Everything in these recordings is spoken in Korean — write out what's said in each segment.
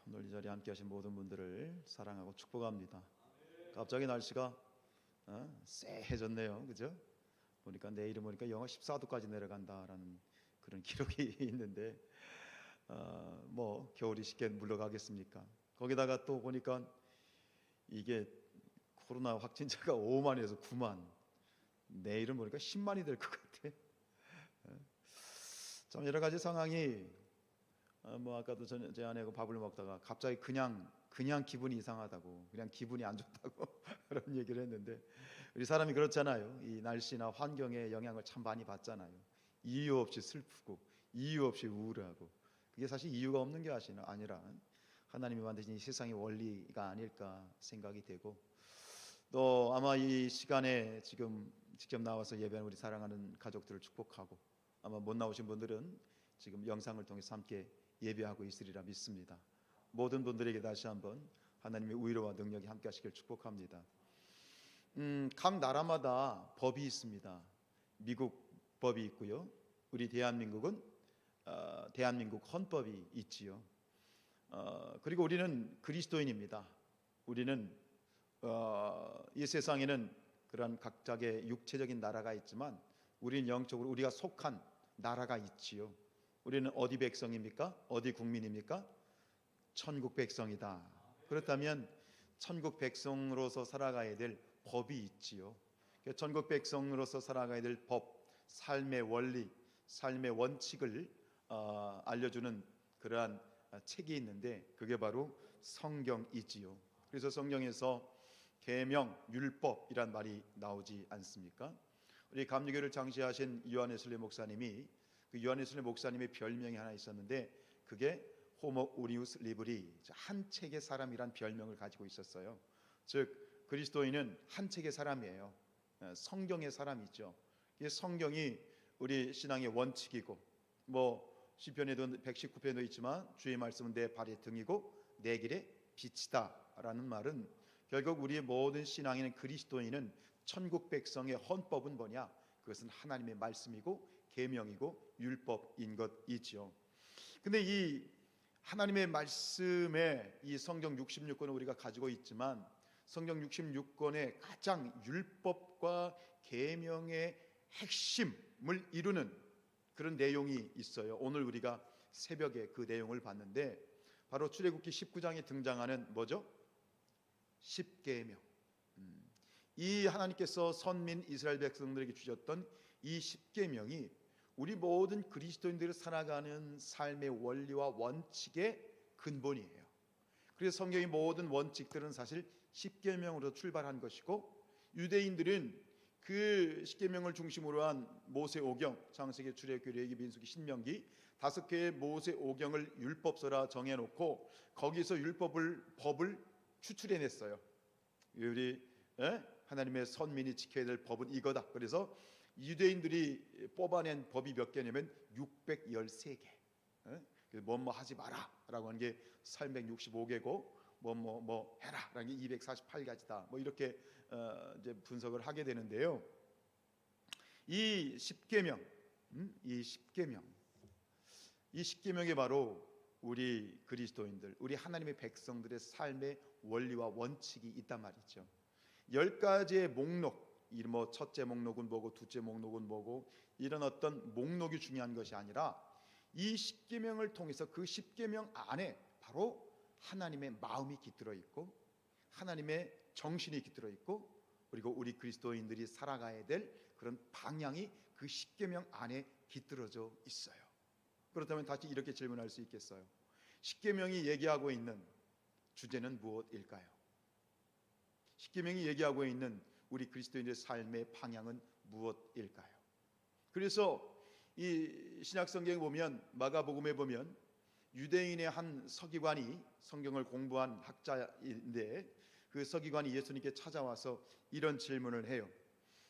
오늘 이 자리에 함께 하신 모든 분들을 사랑하고 축복합니다. 갑자기 날씨가 쎄해졌네요. 그죠? 보니까 내일은 보니까 영하 14도까지 내려간다라는 그런 기록이 있는데 뭐 겨울이 쉽게 물러가겠습니까? 거기다가 또 보니까 이게 코로나 확진자가 5만에서 9만, 내일은 보니까 10만이 될 것 같아. 참 여러 가지 상황이 뭐 아까도 제 아내하고 밥을 먹다가 갑자기 그냥 기분이 이상하다고, 그냥 기분이 안 좋다고 그런 얘기를 했는데, 우리 사람이 그렇잖아요. 이 날씨나 환경의 영향을 참 많이 받잖아요. 이유 없이 슬프고 이유 없이 우울하고, 그게 사실 이유가 없는 게 아니라 하나님이 만드신 이 세상의 원리가 아닐까 생각이 되고, 또 아마 이 시간에 지금 직접 나와서 예배하는 우리 사랑하는 가족들을 축복하고, 아마 못 나오신 분들은 지금 영상을 통해서 함께 예배하고 있으리라 믿습니다. 모든 분들에게 다시 한번 하나님의 위로와 능력이 함께 하시길 축복합니다. 각 나라마다 법이 있습니다. 미국 법이 있고요. 우리 대한민국은 대한민국 헌법이 있지요. 그리고 우리는 그리스도인입니다. 우리는 이 세상에는 그런 각자의 육체적인 나라가 있지만 우리는 영적으로 우리가 속한 나라가 있지요. 우리는 어디 백성입니까? 어디 국민입니까? 천국 백성이다. 그렇다면 천국 백성으로서 살아가야 될 법이 있지요. 천국 백성으로서 살아가야 될 법, 삶의 원리, 삶의 원칙을 알려주는 그러한 책이 있는데, 그게 바로 성경이지요. 그래서 성경에서 계명, 율법이란 말이 나오지 않습니까? 우리 감리교를 창시하신 요한 웨슬리 목사님이, 그 요한 웨슬리 목사님의 별명이 하나 있었는데, 그게 호모 우리우스 리브리, 한 책의 사람이란 별명을 가지고 있었어요. 즉 그리스도인은 한 책의 사람이에요. 성경의 사람이죠. 이 성경이 우리 신앙의 원칙이고, 뭐 시편에도 119편도 있지만 주의 말씀은 내 발의 등이고 내 길의 빛이다라는 말은, 결국 우리의 모든 신앙에는 그리스도인은 천국 백성의 헌법은 뭐냐? 그것은 하나님의 말씀이고 계명이고 율법인 것이지요. 근데 이 하나님의 말씀에 이 성경 66권을 우리가 가지고 있지만, 성경 66권의 가장 율법과 계명의 핵심을 이루는 그런 내용이 있어요. 오늘 우리가 새벽에 그 내용을 봤는데, 바로 출애굽기 19장에 등장하는 뭐죠? 십계명. 이 하나님께서 선민 이스라엘 백성들에게 주셨던 이 십계명이 우리 모든 그리스도인들이 살아가는 삶의 원리와 원칙의 근본이에요. 그래서 성경의 모든 원칙들은 사실 십계명으로 출발한 것이고, 유대인들은 그 십계명을 중심으로 한 모세오경, 창세기, 출애굽기, 레위기, 민수기, 신명기 5개의 모세오경을 율법서라 정해놓고 거기서 법을 추출해냈어요. 우리 하나님의 선민이 지켜야 될 법은 이거다. 그래서 유대인들이 뽑아낸 법이 몇 개냐면 613개. 뭐뭐 하지 마라 라고 하는 게 365개고, 뭐 해라 라는 게 248가지다. 뭐 이렇게 이제 분석을 하게 되는데요. 이 십계명, 이 십계명이 바로 우리 그리스도인들, 우리 하나님의 백성들의 삶의 원리와 원칙이 있단 말이죠. 10가지의 목록, 뭐 첫째 목록은 뭐고 둘째 목록은 뭐고, 이런 어떤 목록이 중요한 것이 아니라 이 십계명을 통해서 그 십계명 안에 바로 하나님의 마음이 깃들어 있고 하나님의 정신이 깃들어 있고, 그리고 우리 그리스도인들이 살아가야 될 그런 방향이 그 십계명 안에 깃들어져 있어요. 그렇다면 다시 이렇게 질문할 수 있겠어요. 십계명이 얘기하고 있는 주제는 무엇일까요? 십계명이 얘기하고 있는 우리 그리스도인의 삶의 방향은 무엇일까요? 그래서 이 신약성경에 보면, 마가복음에 보면 유대인의 한 서기관이, 성경을 공부한 학자인데 그 서기관이 예수님께 찾아와서 이런 질문을 해요.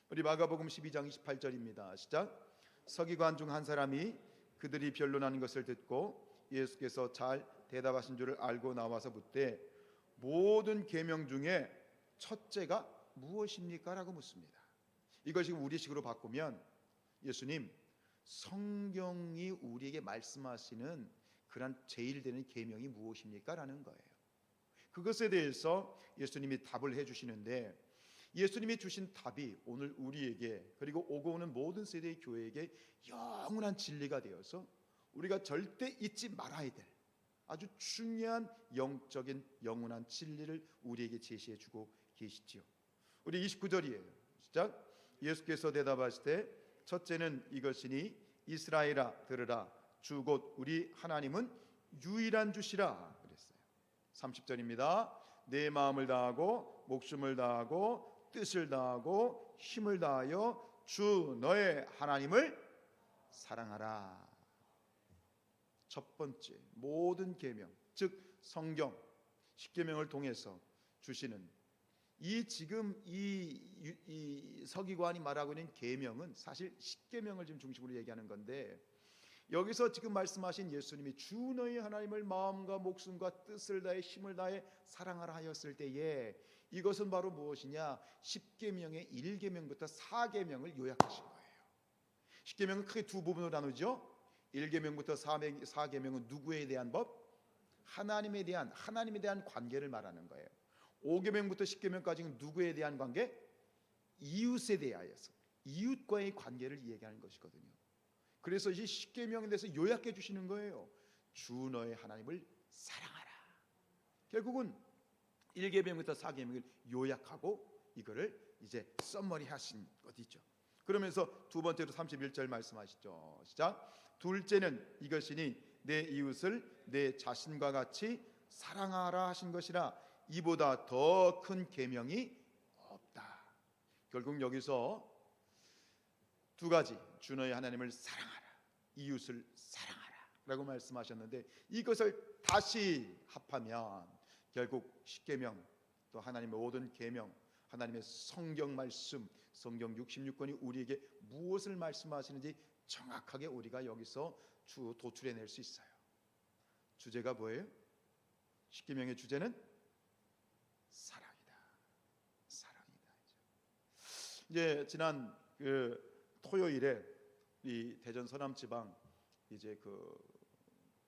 우리 마가복음 12장 28절입니다. 시작. 서기관 중 한 사람이 그들이 변론하는 것을 듣고 예수께서 잘 대답하신 줄을 알고 나와서 묻되, 모든 계명 중에 첫째가 무엇입니까? 라고 묻습니다. 이것이 우리식으로 바꾸면, 예수님, 성경이 우리에게 말씀하시는 그런 제일 되는 계명이 무엇입니까? 라는 거예요. 그것에 대해서 예수님이 답을 해주시는데, 예수님이 주신 답이 오늘 우리에게, 그리고 오고 오는 모든 세대의 교회에게 영원한 진리가 되어서 우리가 절대 잊지 말아야 될 아주 중요한 영적인 영원한 진리를 우리에게 제시해주고 계시지요. 우리 29절이에요. 시작. 예수께서 대답하실 때 첫째는 이것이니 이스라엘아 들으라, 주 곧 우리 하나님은 유일한 주시라 그랬어요. 30절입니다. 내 마음을 다하고 목숨을 다하고 뜻을 다하고 힘을 다하여 주 너의 하나님을 사랑하라. 첫 번째, 모든 계명, 즉 성경 십계명을 통해서 주시는 지금 이 서기관이 말하고 있는 계명은 사실 십계명을 지금 중심으로 얘기하는 건데, 여기서 지금 말씀하신 예수님이 주 너희 하나님을 마음과 목숨과 뜻을 다해 힘을 다해 사랑하라 하였을 때에, 이것은 바로 무엇이냐? 십계명의 1계명부터 4계명을 요약하신 거예요. 십계명은 크게 두 부분으로 나누죠. 1계명부터 4계명은 누구에 대한 법? 하나님에 대한 관계를 말하는 거예요. 5계명부터 10계명까지는 누구에 대한 관계? 이웃에 대하여서 이웃과의 관계를 얘기하는 것이거든요. 그래서 이 십계명에 대해서 요약해 주시는 거예요. 주 너의 하나님을 사랑하라. 결국은 1계명부터 4계명을 요약하고 이거를 이제 썸머리 하신 것이죠. 그러면서 두 번째로 31절 말씀하시죠. 시작. 둘째는 이것이니 내 이웃을 내 자신과 같이 사랑하라 하신 것이라, 이보다 더 큰 계명이 없다. 결국 여기서 두 가지, 주 너의 하나님을 사랑하라, 이웃을 사랑하라 라고 말씀하셨는데, 이것을 다시 합하면 결국 십계명, 또 하나님의 모든 계명, 하나님의 성경 말씀, 성경 66권이 우리에게 무엇을 말씀하시는지 정확하게 우리가 여기서 도출해낼 수 있어요. 주제가 뭐예요? 십계명의 주제는 사랑이다. 사랑이다. 이제 지난 토요일에 이 대전 서남 지방 이제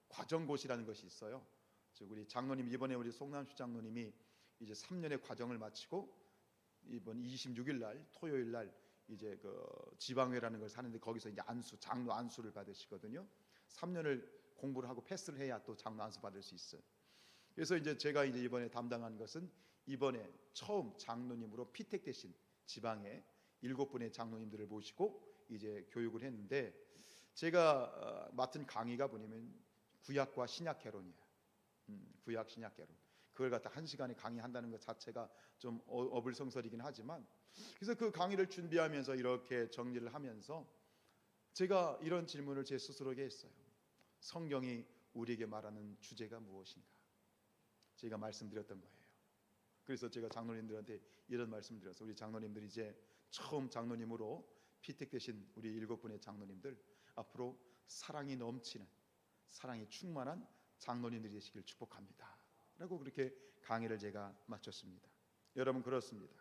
과정고시라는 것이 있어요. 즉 우리 장로님, 이번에 우리 송남수 장로님이 이제 3년의 과정을 마치고 이번 26일 날 토요일 날 이제 지방회라는 걸 사는데, 거기서 이제 장로 안수를 받으시거든요. 3년을 공부를 하고 패스를 해야 또 장로 안수 받을 수 있어요. 그래서 이제 제가 이제 이번에 담당한 것은 이번에 처음 장로님으로 피택되신 지방에 7분의 장로님들을 모시고 이제 교육을 했는데, 제가 맡은 강의가 뭐냐면 구약과 신약 개론이에요. 구약 신약 개론. 그걸 갖다 1시간에 강의한다는 것 자체가 좀 어불성설이긴 하지만, 그래서 그 강의를 준비하면서 이렇게 정리를 하면서 제가 이런 질문을 제 스스로에게 했어요. 성경이 우리에게 말하는 주제가 무엇인가? 제가 말씀드렸던 거예요. 그래서 제가 장로님들한테 이런 말씀을 드렸어요. 우리 장로님들이 이제 처음 장로님으로 피택되신 우리 7분의 장로님들, 앞으로 사랑이 넘치는, 사랑이 충만한 장로님들이 되시길 축복합니다 라고 그렇게 강의를 제가 마쳤습니다. 여러분, 그렇습니다.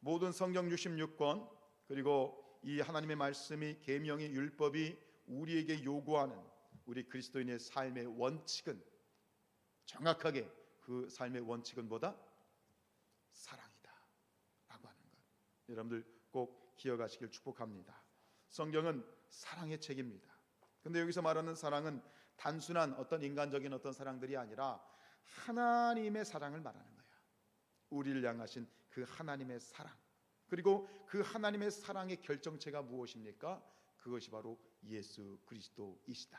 모든 성경 66권, 그리고 이 하나님의 말씀이, 계명이, 율법이 우리에게 요구하는 우리 그리스도인의 삶의 원칙은, 정확하게 그 삶의 원칙은 뭐다? 사랑이다 라고 하는 것, 여러분들 꼭 기억하시길 축복합니다. 성경은 사랑의 책입니다. 근데 여기서 말하는 사랑은 단순한 어떤 인간적인 어떤 사랑들이 아니라 하나님의 사랑을 말하는 거야. 우리를 향하신 그 하나님의 사랑, 그리고 그 하나님의 사랑의 결정체가 무엇입니까? 그것이 바로 예수 그리스도이시다.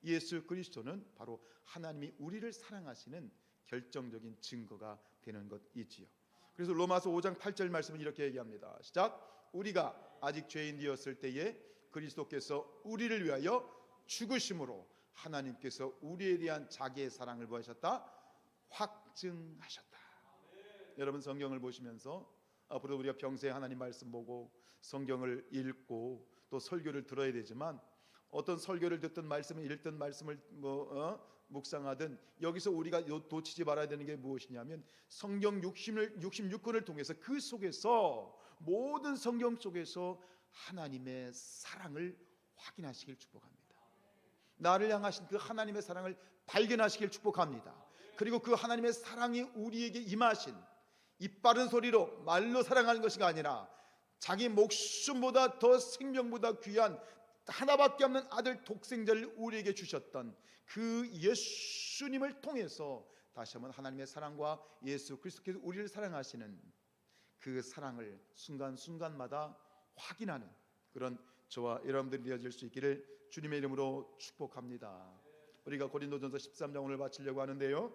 예수 그리스도는 바로 하나님이 우리를 사랑하시는 결정적인 증거가 되는 것이지요. 그래서 로마서 5장 8절 말씀은 이렇게 얘기합니다. 시작. 우리가 아직 죄인 되었을 때에 그리스도께서 우리를 위하여 죽으심으로 하나님께서 우리에 대한 자기의 사랑을 보이셨다? 확증하셨다. 여러분, 성경을 보시면서 앞으로 우리가 평생 하나님 말씀 보고 성경을 읽고 또 설교를 들어야 되지만, 어떤 설교를 듣든 말씀을 읽든 말씀을 묵상하든, 여기서 우리가 놓치지 말아야 되는 게 무엇이냐면 성경 66권을 통해서 그 속에서, 모든 성경 속에서 하나님의 사랑을 확인하시길 축복합니다. 나를 향하신 그 하나님의 사랑을 발견하시길 축복합니다. 그리고 그 하나님의 사랑이 우리에게 임하신 입 바른 소리로 말로 사랑하는 것이 아니라 자기 목숨보다 더 생명보다 귀한 하나밖에 없는 아들 독생자를 우리에게 주셨던 그 예수님을 통해서 다시 한번 하나님의 사랑과 예수 그리스도께서 우리를 사랑하시는 그 사랑을 순간순간마다 확인하는 그런 저와 여러분들이 되어질 수 있기를 주님의 이름으로 축복합니다. 우리가 고린도전서 13장 오늘 마치려고 하는데요,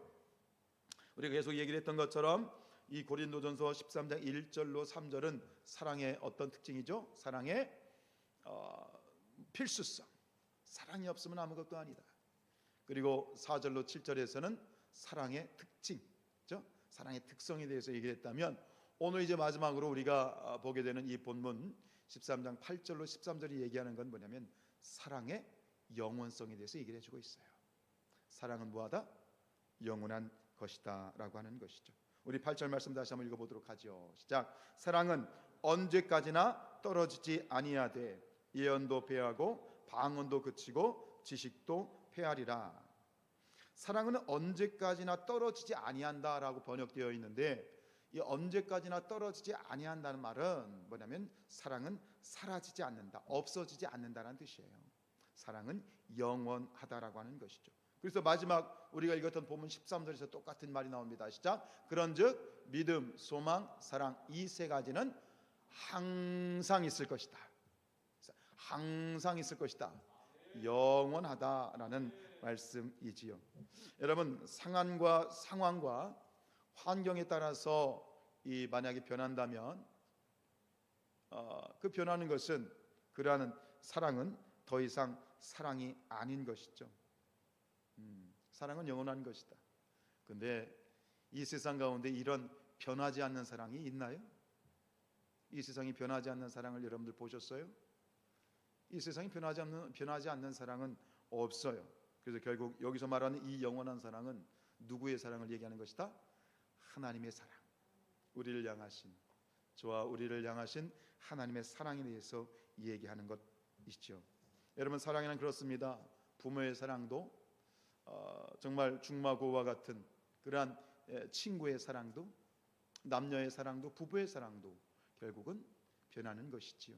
우리가 계속 얘기를 했던 것처럼 이 고린도전서 13장 1절로 3절은 사랑의 어떤 특징이죠? 사랑의 필수성, 사랑이 없으면 아무것도 아니다. 그리고 4절로 7절에서는 사랑의 특징, 사랑의 특성에 대해서 얘기를 했다면, 오늘 이제 마지막으로 우리가 보게 되는 이 본문 13장 8절로 13절이 얘기하는 건 뭐냐면 사랑의 영원성에 대해서 얘기를 해주고 있어요. 사랑은 뭐하다? 영원한 것이다 라고 하는 것이죠. 우리 8절 말씀 다시 한번 읽어보도록 하죠. 시작. 사랑은 언제까지나 떨어지지 아니하되 예언도 패하고 방언도 그치고 지식도 패하리라. 사랑은 언제까지나 떨어지지 아니한다라고 번역되어 있는데, 이 언제까지나 떨어지지 아니한다는 말은 뭐냐면 사랑은 사라지지 않는다, 없어지지 않는다는 뜻이에요. 사랑은 영원하다라고 하는 것이죠. 그래서 마지막 우리가 읽었던 본문 13절에서 똑같은 말이 나옵니다. 시작. 그런즉 믿음, 소망, 사랑 이 세 가지는 항상 있을 것이다. 항상 있을 것이다. 영원하다라는 말씀이지요. 여러분, 상황과 환경에 따라서 이 만약에 변한다면 그 변하는 것은 그러한 사랑은 더 이상 사랑이 아닌 것이죠. 사랑은 영원한 것이다. 근데 이 세상 가운데 이런 변하지 않는 사랑이 있나요? 이 세상이 변하지 않는 사랑을 여러분들 보셨어요? 이 세상이 변하지 않는 사랑은 없어요. 그래서 결국 여기서 말하는 이 영원한 사랑은 누구의 사랑을 얘기하는 것이다? 하나님의 사랑, 우리를 향하신, 저와 우리를 향하신 하나님의 사랑에 대해서 얘기하는 것이죠. 여러분, 사랑에는 그렇습니다. 부모의 사랑도 정말 중마고와 같은 그러한 친구의 사랑도, 남녀의 사랑도, 부부의 사랑도 결국은 변하는 것이지요.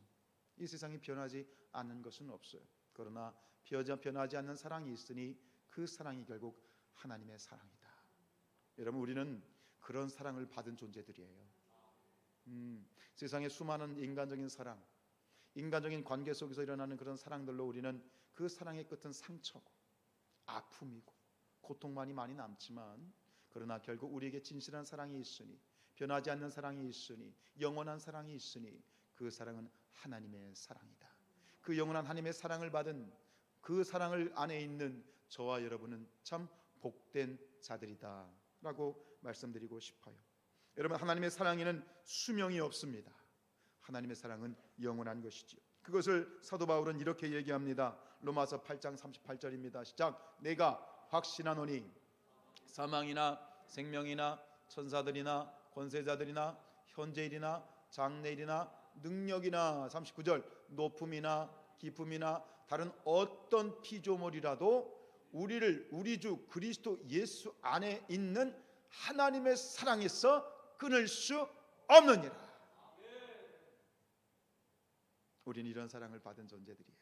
이 세상이 변하지 않는 것은 없어요. 그러나 변하지 않는 사랑이 있으니 그 사랑이 결국 하나님의 사랑이다. 여러분, 우리는 그런 사랑을 받은 존재들이에요. 세상의 수많은 인간적인 사랑, 인간적인 관계 속에서 일어나는 그런 사랑들로 우리는 그 사랑의 끝은 상처고 아픔이고 고통만이 많이 남지만, 그러나 결국 우리에게 진실한 사랑이 있으니, 변하지 않는 사랑이 있으니, 영원한 사랑이 있으니 그 사랑은 하나님의 사랑이다. 그 영원한 하나님의 사랑을 받은 그 사랑을 안에 있는 저와 여러분은 참 복된 자들이다 라고 말씀드리고 싶어요. 여러분, 하나님의 사랑에는 수명이 없습니다. 하나님의 사랑은 영원한 것이지요. 그것을 사도 바울은 이렇게 얘기합니다. 로마서 8장 38절입니다. 시작. 내가 확신하노니 사망이나 생명이나 천사들이나 권세자들이나 현재일이나 장래일이나 능력이나 39절 높음이나 깊음이나 다른 어떤 피조물이라도 우리 주 그리스도 예수 안에 있는 하나님의 사랑에서 끊을 수 없느니라. 우리는 이런 사랑을 받은 존재들이에요.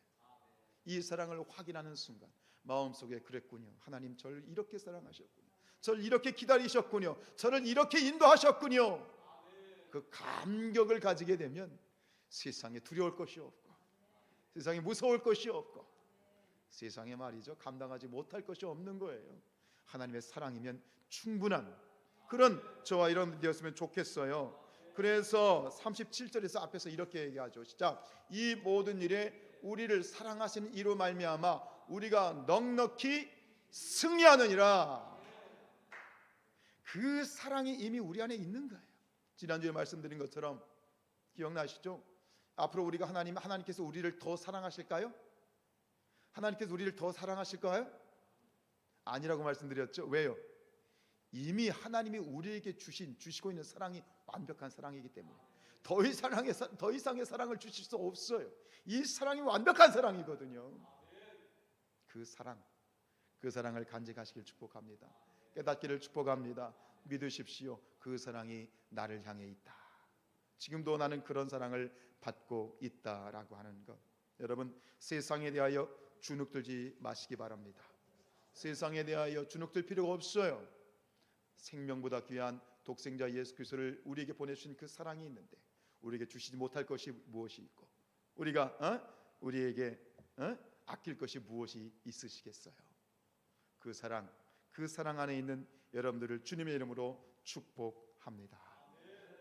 이 사랑을 확인하는 순간 마음속에 그랬군요. 하나님 저를 이렇게 사랑하셨군요. 저를 이렇게 기다리셨군요. 저를 이렇게 인도하셨군요. 그 감격을 가지게 되면 세상에 두려울 것이 없고, 세상에 무서울 것이 없고, 세상에 말이죠 감당하지 못할 것이 없는 거예요. 하나님의 사랑이면 충분한 그런 저와 여러분들이 되었으면 좋겠어요. 그래서 37절에서 앞에서 이렇게 얘기하죠. 시작. 이 모든 일에 우리를 사랑하시는 이로 말미암아 우리가 넉넉히 승리하느니라. 그 사랑이 이미 우리 안에 있는 거예요. 지난주에 말씀드린 것처럼 기억나시죠? 앞으로 우리가 하나님께서 우리를 더 사랑하실까요? 하나님께서 우리를 더 사랑하실까요? 아니라고 말씀드렸죠. 왜요? 이미 하나님이 우리에게 주시고 있는 사랑이 완벽한 사랑이기 때문에 더 이상의 사랑을 주실 수 없어요. 이 사랑이 완벽한 사랑이거든요. 그 사랑을 간직하시길 축복합니다. 깨닫기를 축복합니다. 믿으십시오. 그 사랑이 나를 향해 있다. 지금도 나는 그런 사랑을 받고 있다라고 하는 것. 여러분, 세상에 대하여 주눅들지 마시기 바랍니다. 세상에 대하여 주눅들 필요가 없어요. 생명보다 귀한 독생자 예수 그리스도를 우리에게 보내주신 그 사랑이 있는데 우리에게 주시지 못할 것이 무엇이 있고 우리가 우리에게 아낄 것이 무엇이 있으시겠어요? 그 사랑 안에 있는 여러분들을 주님의 이름으로 축복합니다.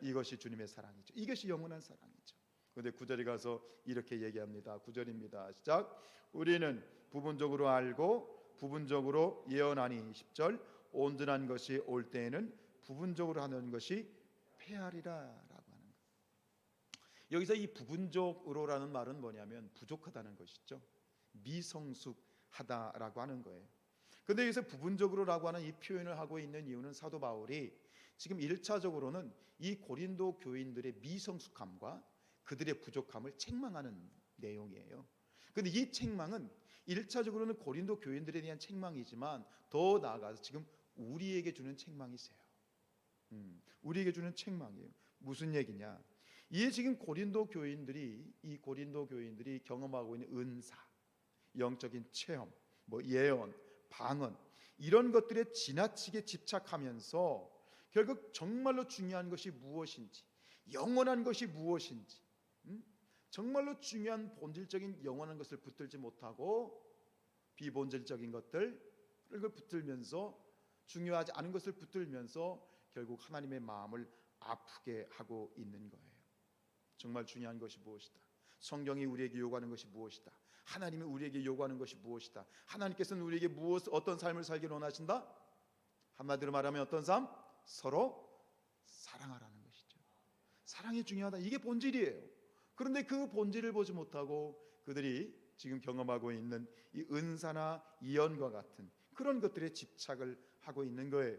이것이 주님의 사랑이죠. 이것이 영원한 사랑이죠. 그런데 9절에 가서 이렇게 얘기합니다. 9절입니다. 시작. 우리는 부분적으로 알고 부분적으로 예언하니 10절 온전한 것이 올 때에는 부분적으로 하는 것이 패하리라라고 하는 것. 여기서 이 부분적으로라는 말은 뭐냐면 부족하다는 것이죠. 미성숙하다라고 하는 거예요. 그런데 여기서 부분적으로라고 하는 이 표현을 하고 있는 이유는 사도 바울이 지금 1차적으로는 이 고린도 교인들의 미성숙함과 그들의 부족함을 책망하는 내용이에요. 그런데 이 책망은 1차적으로는 고린도 교인들에 대한 책망이지만 더 나아가서 지금 우리에게 주는 책망이세요. 우리에게 주는 책망이에요. 무슨 얘기냐? 이게 지금 고린도 교인들이 경험하고 있는 은사, 영적인 체험, 예언, 방언 이런 것들에 지나치게 집착하면서 결국 정말로 중요한 것이 무엇인지, 영원한 것이 무엇인지, 정말로 중요한 본질적인 영원한 것을 붙들지 못하고 비본질적인 것들을 붙들면서 중요하지 않은 것을 붙들면서 결국 하나님의 마음을 아프게 하고 있는 거예요. 정말 중요한 것이 무엇이다? 성경이 우리에게 요구하는 것이 무엇이다? 하나님이 우리에게 요구하는 것이 무엇이다? 하나님께서는 우리에게 어떤 삶을 살기를 원하신다? 한마디로 말하면 어떤 삶? 서로 사랑하라는 것이죠. 사랑이 중요하다. 이게 본질이에요. 그런데 그 본질을 보지 못하고 그들이 지금 경험하고 있는 이 은사나 예언과 같은 그런 것들에 집착을 하고 있는 거예요.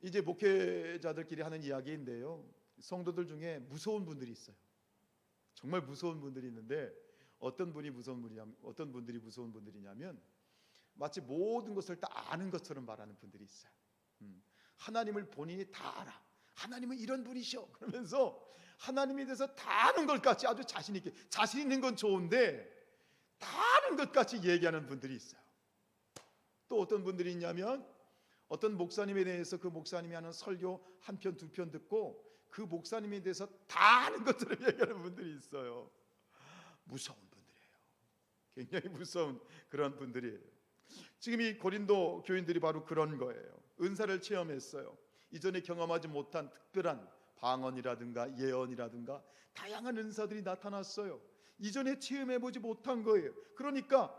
이제 목회자들끼리 하는 이야기인데요. 성도들 중에 무서운 분들이 있어요. 정말 무서운 분들이 있는데 어떤 분들이 무서운 분들이냐면 마치 모든 것을 다 아는 것처럼 말하는 분들이 있어요. 하나님을 본인이 다 알아. 하나님은 이런 분이셔. 그러면서 하나님에 대해서 다 아는 것 같이 아주 자신 있게, 자신 있는 건 좋은데 다 아는 것 같이 얘기하는 분들이 있어요. 또 어떤 분들이 있냐면 어떤 목사님에 대해서 그 목사님이 하는 설교 한 편, 두 편 듣고 그 목사님에 대해서 다 아는 것처럼 얘기하는 분들이 있어요. 무서운 분들이에요. 굉장히 무서운 그런 분들이에요. 지금 이 고린도 교인들이 바로 그런 거예요. 은사를 체험했어요. 이전에 경험하지 못한 특별한 방언이라든가 예언이라든가 다양한 은사들이 나타났어요. 이전에 체험해보지 못한 거예요. 그러니까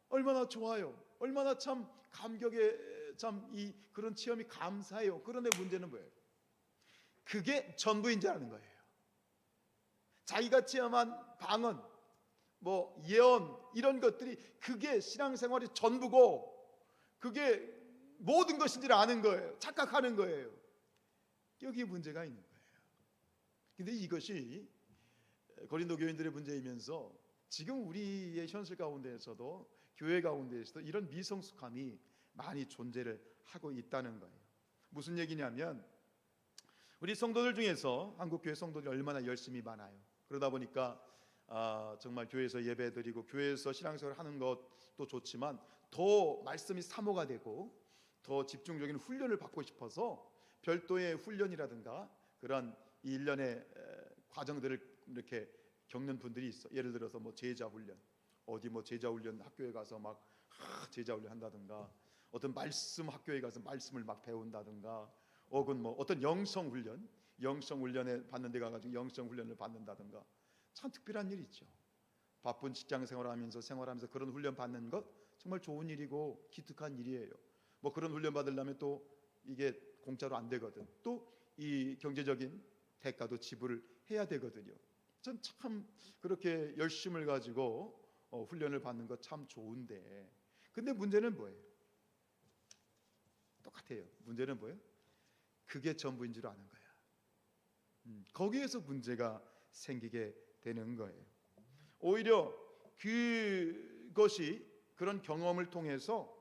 얼마나 좋아요. 얼마나 참 감격에 참 그런 체험이 감사해요. 그런데 문제는 뭐예요? 그게 전부인 줄 아는 거예요. 자기가 체험한 방언, 예언 이런 것들이 그게 신앙생활의 전부고 그게 모든 것인 줄 아는 거예요. 착각하는 거예요. 여기에 문제가 있는 거예요. 근데 이것이 고린도 교인들의 문제이면서 지금 우리의 현실 가운데에서도 교회 가운데에서도 이런 미성숙함이 많이 존재를 하고 있다는 거예요. 무슨 얘기냐면 우리 성도들 중에서 한국 교회 성도들이 얼마나 열심히 많아요. 그러다 보니까 정말 교회에서 예배드리고 교회에서 신앙생활을 하는 것도 좋지만 더 말씀이 사모가 되고 더 집중적인 훈련을 받고 싶어서 별도의 훈련이라든가 그런 일련의 과정들을 이렇게 겪는 분들이 있어. 예를 들어서 제자 훈련, 어디 제자 훈련 학교에 가서 막 제자 훈련 한다든가, 어떤 말씀 학교에 가서 말씀을 막 배운다든가, 혹은 어떤 영성 훈련에 받는 데 가가지고 영성 훈련을 받는다든가. 참 특별한 일이죠. 바쁜 직장 생활하면서 그런 훈련 받는 것 정말 좋은 일이고 기특한 일이에요. 그런 훈련 받으려면 또 이게 공짜로 안 되거든. 또 이 경제적인 대가도 지불을 해야 되거든요. 전 참 그렇게 열심을 가지고 훈련을 받는 것 참 좋은데, 근데 문제는 뭐예요? 똑같아요. 문제는 뭐예요? 그게 전부인 줄 아는 거야. 거기에서 문제가 생기게 되는 거예요. 오히려 그것이 그런 경험을 통해서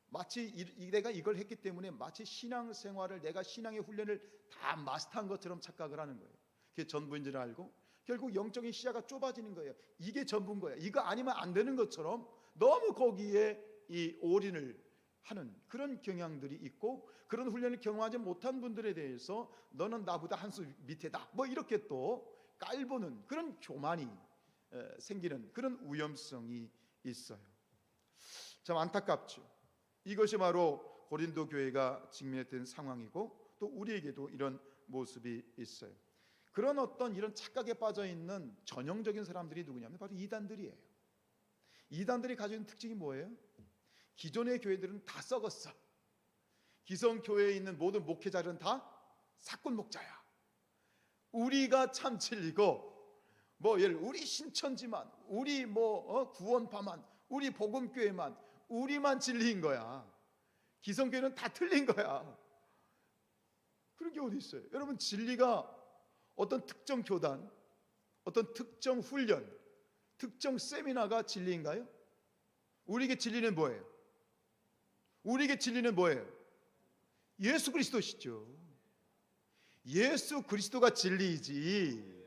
마치 내가 이걸 했기 때문에 마치 신앙생활을, 내가 신앙의 훈련을 다 마스터한 것처럼 착각을 하는 거예요. 그게 전부인 줄 알고 결국 영적인 시야가 좁아지는 거예요. 이게 전부인 거야. 이거 아니면 안 되는 것처럼 너무 거기에 이 올인을 하는 그런 경향들이 있고, 그런 훈련을 경험하지 못한 분들에 대해서 너는 나보다 한 수 밑에다 뭐 이렇게 또 깔보는 그런 교만이 생기는 그런 위험성이 있어요. 참 안타깝죠. 이것이 바로 고린도 교회가 직면했던 상황이고, 또 우리에게도 이런 모습이 있어요. 그런 어떤 이런 착각에 빠져 있는 전형적인 사람들이 누구냐면 바로 이단들이에요. 이단들이 가지고 있는 특징이 뭐예요? 기존의 교회들은 다 썩었어. 기성 교회에 있는 모든 목회자들은 다 사꾼 목자야. 우리가 참 진리고, 뭐 예를 우리 신천지만, 우리 구원파만, 우리 복음교회만, 우리만 진리인 거야. 기성교회는 다 틀린 거야. 그런 게 어디 있어요? 여러분, 진리가 어떤 특정 교단, 어떤 특정 훈련, 특정 세미나가 진리인가요? 우리에게 진리는 뭐예요? 우리에게 진리는 뭐예요? 예수 그리스도시죠. 예수 그리스도가 진리이지.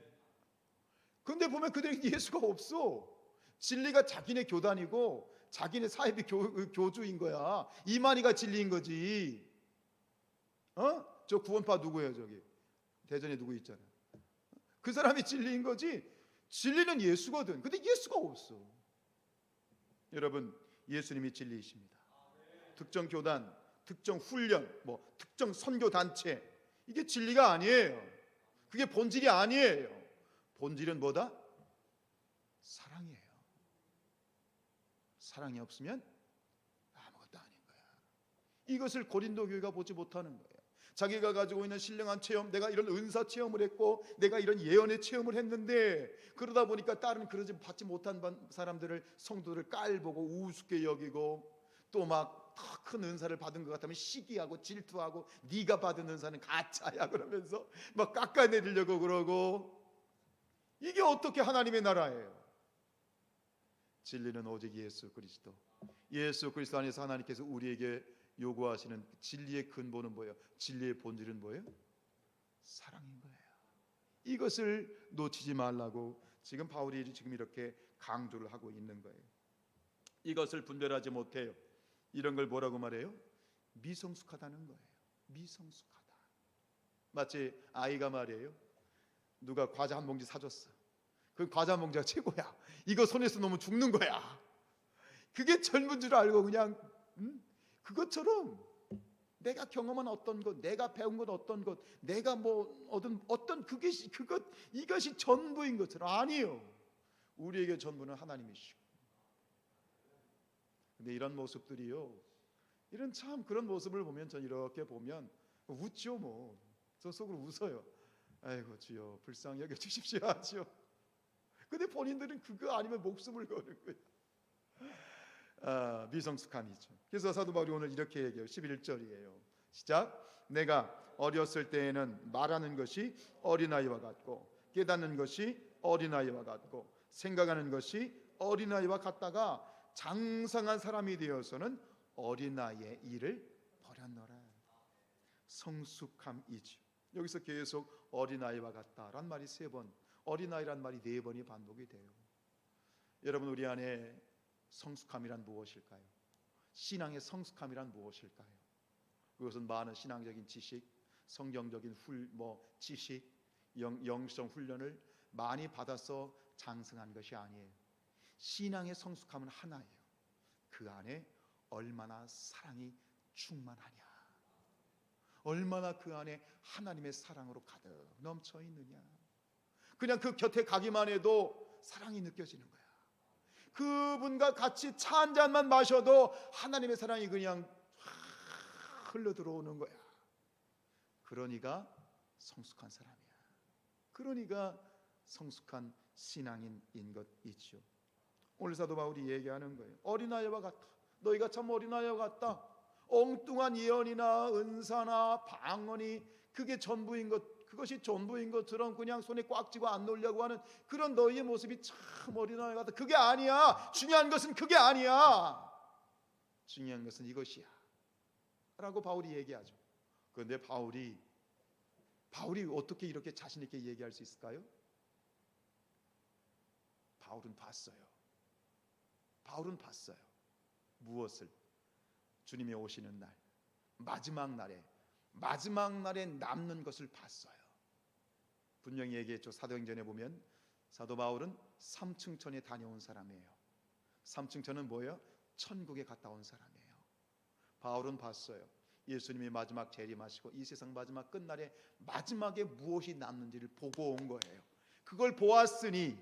그런데 보면 그들에게 예수가 없어. 진리가 자기네 교단이고 자기네 사이비 교주인 거야. 이만희가 진리인 거지. 저 구원파 누구예요? 저기 대전에 누구 있잖아. 그 사람이 진리인 거지. 진리는 예수거든. 근데 예수가 없어. 여러분, 예수님이 진리이십니다. 특정 교단, 특정 훈련, 특정 선교 단체, 이게 진리가 아니에요. 그게 본질이 아니에요. 본질은 뭐다? 사랑이에요. 사랑이 없으면 아무것도 아닌 거야. 이것을 고린도 교회가 보지 못하는 거예요. 자기가 가지고 있는 신령한 체험, 내가 이런 은사 체험을 했고 내가 이런 예언의 체험을 했는데, 그러다 보니까 다른 그러지 받지 못한 사람들을, 성도를 깔보고 우습게 여기고, 또 막 더 큰 은사를 받은 것 같으면 시기하고 질투하고, 네가 받은 은사는 가짜야 그러면서 막 깎아내리려고 그러고, 이게 어떻게 하나님의 나라예요? 진리는 오직 예수 그리스도. 예수 그리스도 안에서 하나님께서 우리에게 요구하시는 진리의 근본은 뭐예요? 진리의 본질은 뭐예요? 사랑인 거예요. 이것을 놓치지 말라고 지금 바울이 지금 이렇게 강조를 하고 있는 거예요. 이것을 분별하지 못해요. 이런 걸 뭐라고 말해요? 미성숙하다는 거예요. 미성숙하다. 마치 아이가 말이에요. 누가 과자 한 봉지 사줬어. 그 과자 한 봉지가 최고야. 이거 손에서 놓으면 죽는 거야. 그게 젊은 줄 알고 그냥 그것처럼 내가 경험한 어떤 것, 내가 배운 것 어떤 것, 내가 얻은 어떤 이것이 전부인 것처럼. 아니요. 우리에게 전부는 하나님이시고. 근데 이런 모습들이요, 이런 참 그런 모습을 보면 전 이렇게 보면 웃죠. 저 속으로 웃어요. 아이고 주여 불쌍히 여겨 주십시오 하죠. 근데 본인들은 그거 아니면 목숨을 거는 거예요. 미성숙함이죠. 그래서 사도 바울이 오늘 이렇게 얘기해요. 11절이에요. 시작. 내가 어렸을 때에는 말하는 것이 어린아이와 같고, 깨닫는 것이 어린아이와 같고, 생각하는 것이 어린아이와 같다가 장성한 사람이 되어서는 어린아이의 일을 버렸노라. 성숙함이죠. 여기서 계속 어린아이와 같다란 말이 3번, 어린아이란 말이 4번이 반복이 돼요. 여러분, 우리 안에 성숙함이란 무엇일까요? 신앙의 성숙함이란 무엇일까요? 그것은 많은 신앙적인 지식, 성경적인 지식, 영성 훈련을 많이 받아서 장성한 것이 아니에요. 신앙의 성숙함은 하나예요. 그 안에 얼마나 사랑이 충만하냐, 얼마나 그 안에 하나님의 사랑으로 가득 넘쳐 있느냐. 그냥 그 곁에 가기만 해도 사랑이 느껴지는 거야. 그분과 같이 차 한 잔만 마셔도 하나님의 사랑이 그냥 흘러 들어오는 거야. 그러니까 성숙한 사람이야. 그러니까 성숙한 신앙인인 것이죠. 오늘 사도 바울이 얘기하는 거예요. 어린아이와 같다. 너희가 참 어린아이와 같다. 엉뚱한 예언이나 은사나 방언이 그게 전부인 것 그것이 전부인 것처럼 그냥 손에 꽉 쥐고 안 놓으려고 하는 그런 너희의 모습이 참 어린아이 같아. 그게 아니야. 중요한 것은 그게 아니야. 중요한 것은 이것이야 라고 바울이 얘기하죠. 그런데 바울이 어떻게 이렇게 자신 있게 얘기할 수 있을까요? 바울은 봤어요. 무엇을? 주님이 오시는 날, 마지막 날에 남는 것을 봤어요. 분명히 얘기했죠. 사도행전에 보면 사도 바울은 삼층천에 다녀온 사람이에요. 삼층천은 뭐예요? 천국에 갔다 온 사람이에요. 바울은 봤어요. 예수님이 마지막 재림하시고 이 세상 마지막 끝날에 마지막에 무엇이 남는지를 보고 온 거예요. 그걸 보았으니,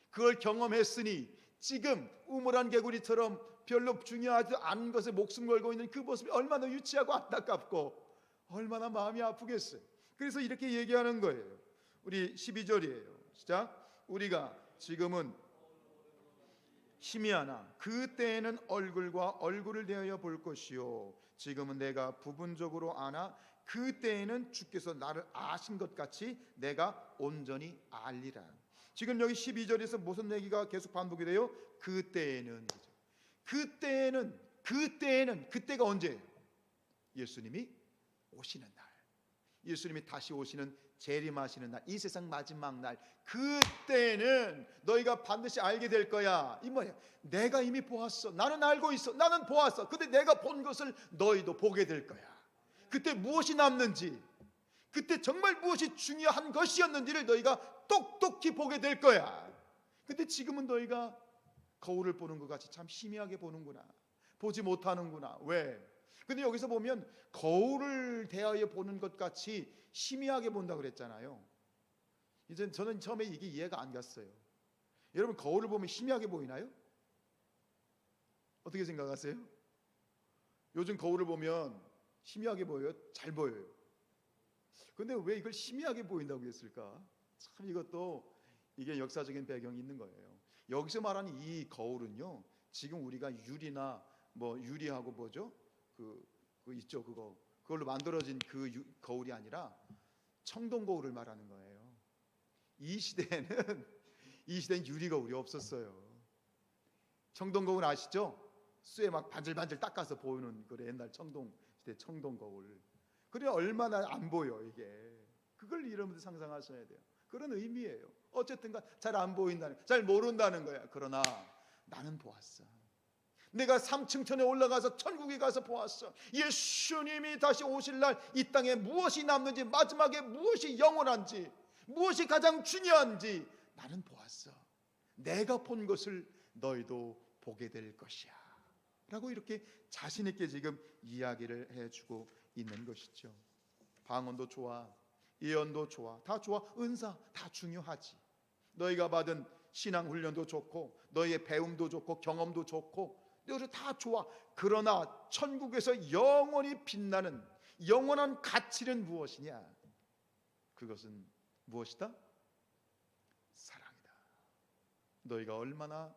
그걸 경험했으니 지금 우물한 개구리처럼 별로 중요하지 않은 것에 목숨 걸고 있는 그 모습이 얼마나 유치하고 안타깝고 얼마나 마음이 아프겠어요. 그래서 이렇게 얘기하는 거예요. 우리 12절이에요. 시작. 우리가 지금은 희미하나 그때에는 얼굴과 얼굴을 대하여 볼 것이요 지금은 내가 부분적으로 아나 그때에는 주께서 나를 아신 것 같이 내가 온전히 알리라. 지금 여기 12절에서 무슨 얘기가 계속 반복이 돼요? 그때에는. 그때가 언제예요? 예수님이 오시는 날, 예수님이 다시 오시는 재림하시는 날, 이 세상 마지막 날, 그때는 너희가 반드시 알게 될 거야. 이 뭐야? 내가 이미 보았어. 나는 알고 있어. 나는 보았어. 근데 내가 본 것을 너희도 보게 될 거야. 그때 무엇이 남는지, 그때 정말 무엇이 중요한 것이었는지를 너희가 똑똑히 보게 될 거야. 근데 지금은 너희가 거울을 보는 것 같이 참 희미하게 보는구나. 보지 못하는구나. 왜? 근데 여기서 보면 거울을 대하여 보는 것 같이 희미하게 본다고 그랬잖아요. 이제 저는 처음에 이게 이해가 안 갔어요. 여러분, 거울을 보면 희미하게 보이나요? 어떻게 생각하세요? 요즘 거울을 보면 희미하게 보여요? 잘 보여요? 근데 왜 이걸 희미하게 보인다고 했을까? 참 이게 역사적인 배경이 있는 거예요. 여기서 말하는 이 거울은요, 지금 우리가 유리나 유리하고 뭐죠? 그 있죠, 그걸로 만들어진 그 거울이 아니라 청동 거울을 말하는 거예요. 이 시대는 유리 거울이 없었어요. 청동 거울 아시죠? 쇠 막 반질반질 닦아서 보이는 그 옛날 청동 시대 청동 거울. 그래 얼마나 안 보여 이게. 그걸 여러분들 상상하셔야 돼요. 그런 의미예요. 어쨌든간 잘 안 보인다는, 잘 모른다는 거야. 그러나 나는 보았어. 내가 삼층천에 올라가서 천국에 가서 보았어. 예수님이 다시 오실 날 이 땅에 무엇이 남는지, 마지막에 무엇이 영원한지, 무엇이 가장 중요한지 나는 보았어. 내가 본 것을 너희도 보게 될 것이야 라고 이렇게 자신 있게 지금 이야기를 해주고 있는 것이죠. 방언도 좋아, 예언도 좋아, 다 좋아. 은사 다 중요하지. 너희가 받은 신앙 훈련도 좋고, 너희의 배움도 좋고, 경험도 좋고, 이것도 다 좋아. 그러나 천국에서 영원히 빛나는 영원한 가치는 무엇이냐? 그것은 무엇이다? 사랑이다. 너희가 얼마나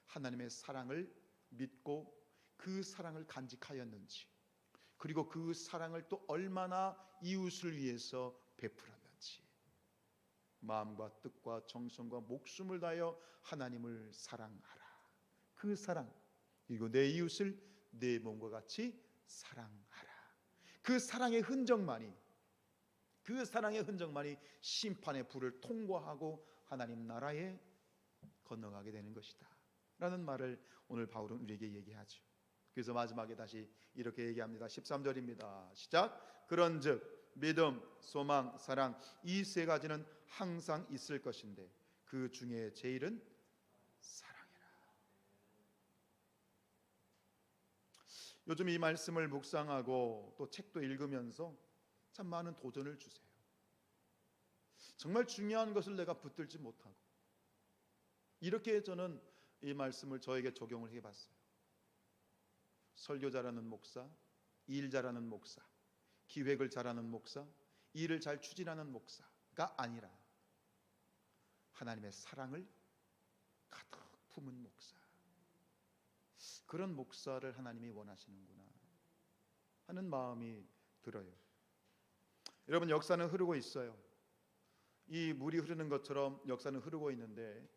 하나님의 사랑을 믿고 그 사랑을 간직하였는지, 그리고 그 사랑을 또 얼마나 이웃을 위해서 베풀었는지, 마음과 뜻과 정성과 목숨을 다하여 하나님을 사랑하라. 그 사랑, 그리고 내 이웃을 내 몸과 같이 사랑하라. 그 사랑의 흔적만이 심판의 불을 통과하고 하나님 나라에 건너가게 되는 것이다 라는 말을 오늘 바울은 우리에게 얘기하죠. 그래서 마지막에 다시 이렇게 얘기합니다. 13절입니다. 시작. 그런즉 믿음, 소망, 사랑, 이 세 가지는 항상 있을 것인데 그 중에 제일은 사랑이라. 요즘 이 말씀을 묵상하고 또 책도 읽으면서 참 많은 도전을 주세요. 정말 중요한 것을 내가 붙들지 못하고, 이렇게 저는 이 말씀을 저에게 적용을 해봤어요. 설교 잘하는 목사, 일 잘하는 목사, 기획을 잘하는 목사, 일을 잘 추진하는 목사가 아니라 하나님의 사랑을 가득 품은 목사, 그런 목사를 하나님이 원하시는구나 하는 마음이 들어요. 여러분, 역사는 흐르고 있어요. 이 물이 흐르는 것처럼 역사는 흐르고 있는데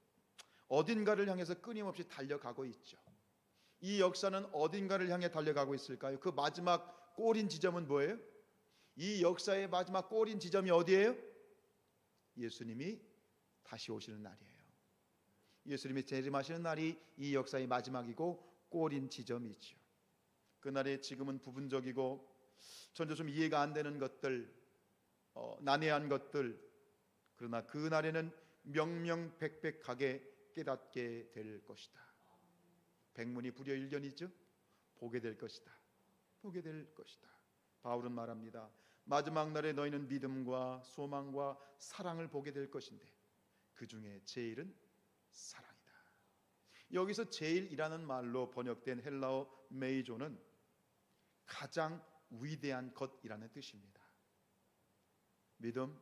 어딘가를 향해서 끊임없이 달려가고 있죠. 이 역사는 어딘가를 향해 달려가고 있을까요? 그 마지막 꼬린 지점은 뭐예요? 이 역사의 마지막 꼬린 지점이 어디예요? 예수님이 다시 오시는 날이에요. 예수님이 재림하시는 날이 이 역사의 마지막이고 꼬린 지점이죠. 그날에 지금은 부분적이고 전혀 좀 이해가 안 되는 것들, 난해한 것들, 그러나 그날에는 명명백백하게 깨닫게 될 것이다. 백문이 불여일견이죠. 보게 될 것이다. 보게 될 것이다. 바울은 말합니다. 마지막 날에 너희는 믿음과 소망과 사랑을 보게 될 것인데 그 중에 제일은 사랑이다. 여기서 제일이라는 말로 번역된 헬라어 메이조는 가장 위대한 것이라는 뜻입니다. 믿음,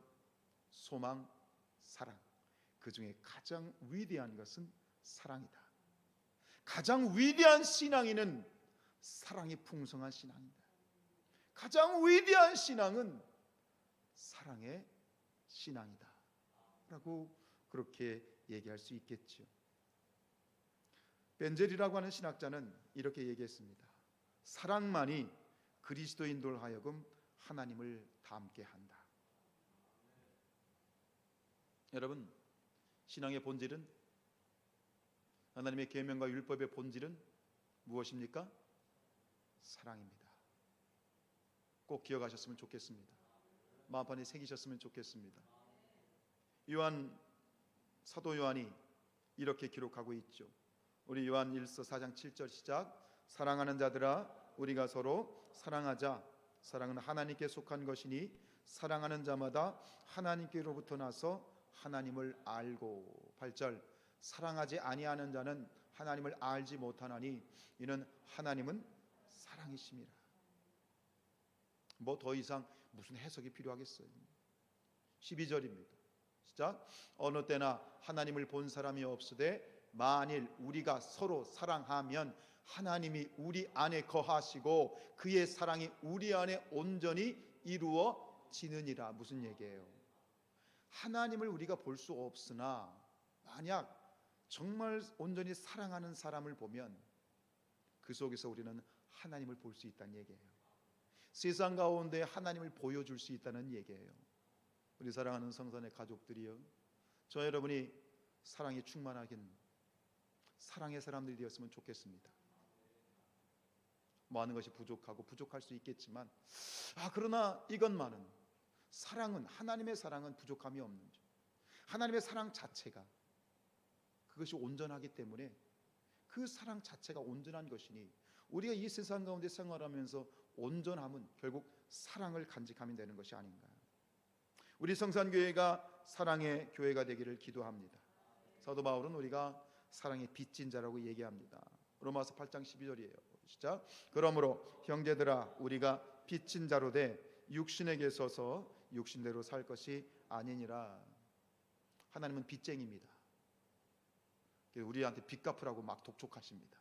소망, 사랑, 그 중에 가장 위대한 것은 사랑이다. 가장 위대한 신앙인은 사랑이 풍성한 신앙이다. 가장 위대한 신앙은 사랑의 신앙이다 라고 그렇게 얘기할 수 있겠죠. 벤젤이라고 하는 신학자는 이렇게 얘기했습니다. 사랑만이 그리스도인들 하여금 하나님을 닮게 한다. 여러분, 신앙의 본질은, 하나님의 계명과 율법의 본질은 무엇입니까? 사랑입니다. 꼭 기억하셨으면 좋겠습니다. 마음판에 새기셨으면 좋겠습니다. 사도 요한이 이렇게 기록하고 있죠. 우리 요한 1서 4장 7절 시작. 사랑하는 자들아 우리가 서로 사랑하자. 사랑은 하나님께 속한 것이니 사랑하는 자마다 하나님께로부터 나서 하나님을 알고. 8절. 사랑하지 아니하는 자는 하나님을 알지 못하나니 이는 하나님은 사랑이심이라. 뭐 더 이상 무슨 해석이 필요하겠어요. 12절입니다. 시작. 어느 때나 하나님을 본 사람이 없으되 만일 우리가 서로 사랑하면 하나님이 우리 안에 거하시고 그의 사랑이 우리 안에 온전히 이루어지느니라. 무슨 얘기예요? 하나님을 우리가 볼 수 없으나 만약 정말 온전히 사랑하는 사람을 보면 그 속에서 우리는 하나님을 볼 수 있다는 얘기예요. 세상 가운데 하나님을 보여줄 수 있다는 얘기예요. 우리 사랑하는 성산의 가족들이요, 저 여러분이 사랑이 충만하긴 사랑의 사람들이 되었으면 좋겠습니다. 많은 것이 부족하고 부족할 수 있겠지만 그러나 이것만은, 사랑은, 하나님의 사랑은 부족함이 없는 줄, 하나님의 사랑 자체가 그것이 온전하기 때문에 그 사랑 자체가 온전한 것이니 우리가 이 세상 가운데 생활하면서 온전함은 결국 사랑을 간직하면 되는 것이 아닌가. 우리 성산교회가 사랑의 교회가 되기를 기도합니다. 사도 바울은 우리가 사랑의 빚진 자라고 얘기합니다. 로마서 8장 12절이에요. 시작. 그러므로 형제들아 우리가 빚진 자로 돼 육신에게 서서 육신대로 살 것이 아니니라. 하나님은 빚쟁이입니다. 우리한테 빚 갚으라고 막 독촉하십니다.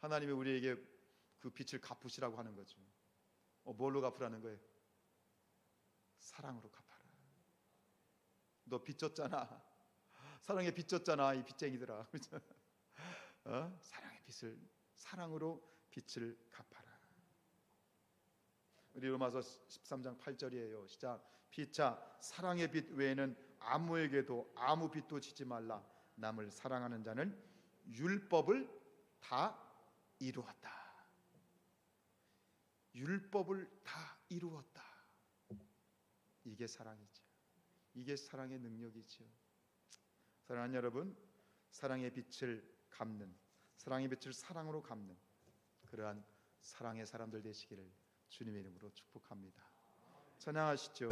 하나님이 우리에게 그 빚을 갚으시라고 하는 거죠. 뭘로 갚으라는 거예요? 사랑으로 갚아라. 너 빚졌잖아. 사랑에 빚졌잖아, 이 빚쟁이들아. 사랑의 빚을, 사랑으로 빚을 갚아라. 우리 로마서 13장 8절이에요. 시작. 피차 사랑의 빚 외에는 아무에게도 아무 빚도 지지 말라. 남을 사랑하는 자는 율법을 다 이루었다. 율법을 다 이루었다. 이게 사랑이죠. 이게 사랑의 능력이죠. 사랑하는 여러분, 사랑의 빛을 갚는, 사랑의 빛을 사랑으로 갚는 그러한 사랑의 사람들 되시기를 주님의 이름으로 축복합니다. 찬양하시죠.